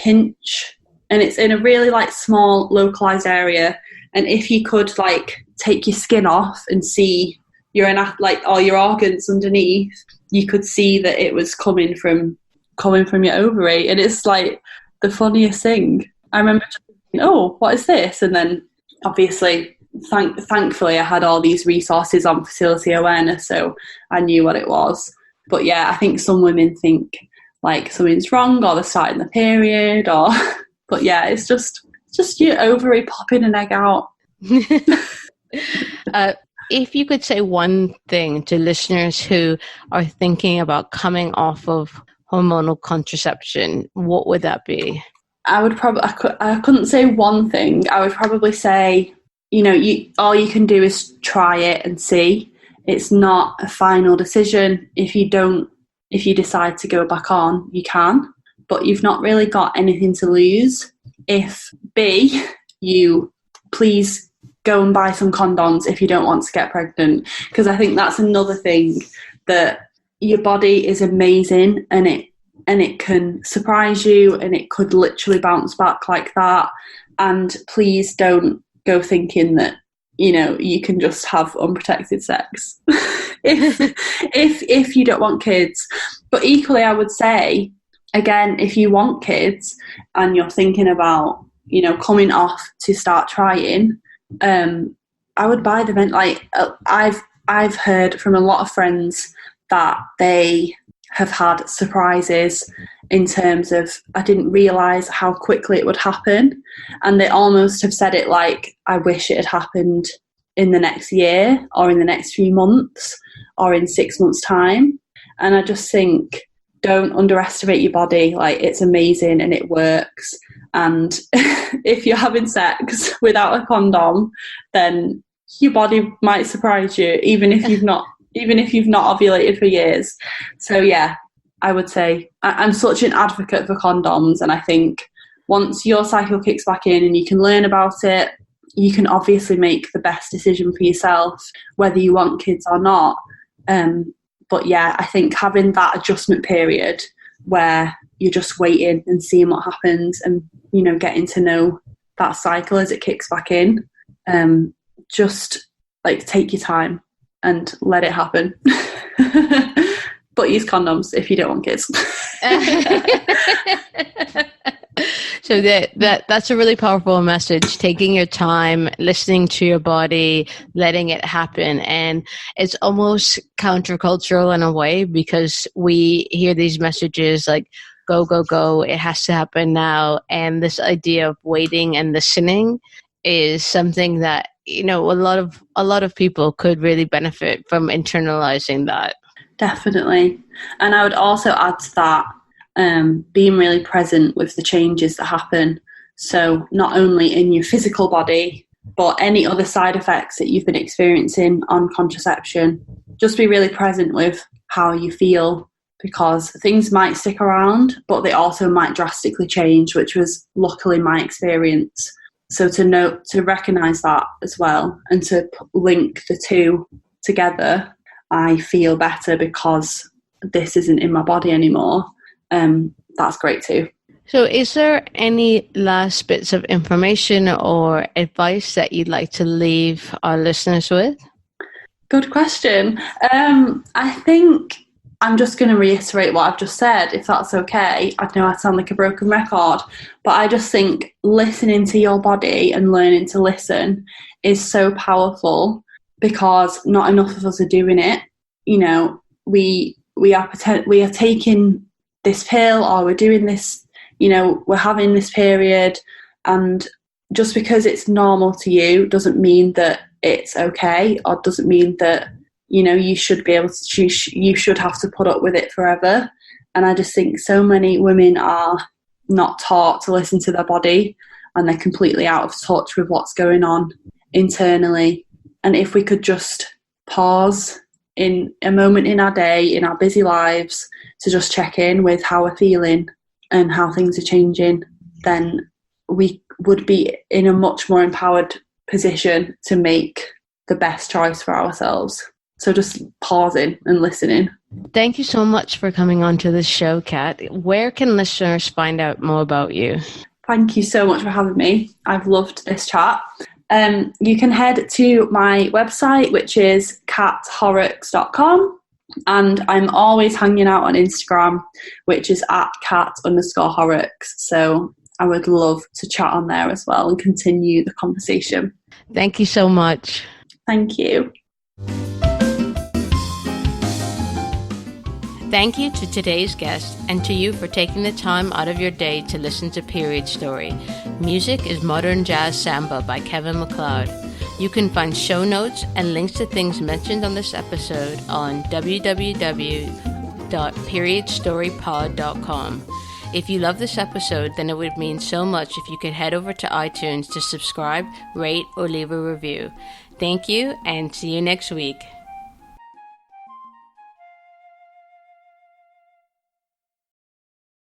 pinch, and it's in a really like small localized area. And if you could like take your skin off and see your like all your organs underneath, you could see that it was coming from your ovary. And it's like the funniest thing. I remember just thinking, oh, what is this? And then obviously thankfully I had all these resources on fertility awareness, so I knew what it was. But yeah, I think some women think like something's wrong, or they're starting the period, or but yeah, it's just your ovary popping an egg out. If you could say one thing to listeners who are thinking about coming off of hormonal contraception, what would that be? I couldn't say one thing. I would probably say, all you can do is try it and see. It's not a final decision. If you decide to go back on, you can, but you've not really got anything to lose. If you please go and buy some condoms if you don't want to get pregnant, because I think that's another thing, that your body is amazing and it can surprise you, and it could literally bounce back like that. And please don't go thinking that you can just have unprotected sex if you don't want kids. But equally, I would say, again, if you want kids and you're thinking about coming off to start trying, I would buy them. Like I've heard from a lot of friends that they have had surprises in terms of, I didn't realise how quickly it would happen, and they almost have said it like, I wish it had happened in the next year, or in the next few months, or in 6 months' time. And I just think, don't underestimate your body. Like, it's amazing and it works. And if you're having sex without a condom, then your body might surprise you, even if you've not ovulated for years. So yeah, I would say I'm such an advocate for condoms, and I think once your cycle kicks back in and you can learn about it, you can obviously make the best decision for yourself, whether you want kids or not. But yeah, I think having that adjustment period where you're just waiting and seeing what happens, and getting to know that cycle as it kicks back in, just like take your time and let it happen. But use condoms if you don't want kids. So that's a really powerful message, taking your time, listening to your body, letting it happen. And it's almost countercultural in a way, because we hear these messages like, go, go, go, it has to happen now. And this idea of waiting and listening is something that, a lot of people could really benefit from internalizing that. Definitely. And I would also add to that, being really present with the changes that happen. So not only in your physical body, but any other side effects that you've been experiencing on contraception. Just be really present with how you feel, because things might stick around, but they also might drastically change, which was luckily my experience. So to recognise that as well, and to link the two together, I feel better because this isn't in my body anymore. That's great too. So is there any last bits of information or advice that you'd like to leave our listeners with? Good question. I think I'm just going to reiterate what I've just said, if that's okay. I know I sound like a broken record, but I just think listening to your body and learning to listen is so powerful, because not enough of us are doing it. We are taking this pill, or we're doing this, we're having this period, and just because it's normal to you doesn't mean that it's okay, or doesn't mean that you should be able to choose, you should have to put up with it forever. And I just think so many women are not taught to listen to their body, and they're completely out of touch with what's going on internally. And if we could just pause in a moment in our day, in our busy lives, to just check in with how we're feeling and how things are changing, then we would be in a much more empowered position to make the best choice for ourselves. So just pausing and listening. Thank you so much for coming on to this show, Kat. Where can listeners find out more about you? Thank you so much for having me. I've loved this chat. You can head to my website, which is kathorrocks.com. And I'm always hanging out on Instagram, which is at @Kat_Horrocks. So I would love to chat on there as well and continue the conversation. Thank you so much. Thank you. Thank you to today's guest and to you for taking the time out of your day to listen to Period Story. Music is Modern Jazz Samba by Kevin MacLeod. You can find show notes and links to things mentioned on this episode on www.periodstorypod.com. If you love this episode, then it would mean so much if you could head over to iTunes to subscribe, rate, or leave a review. Thank you, and see you next week.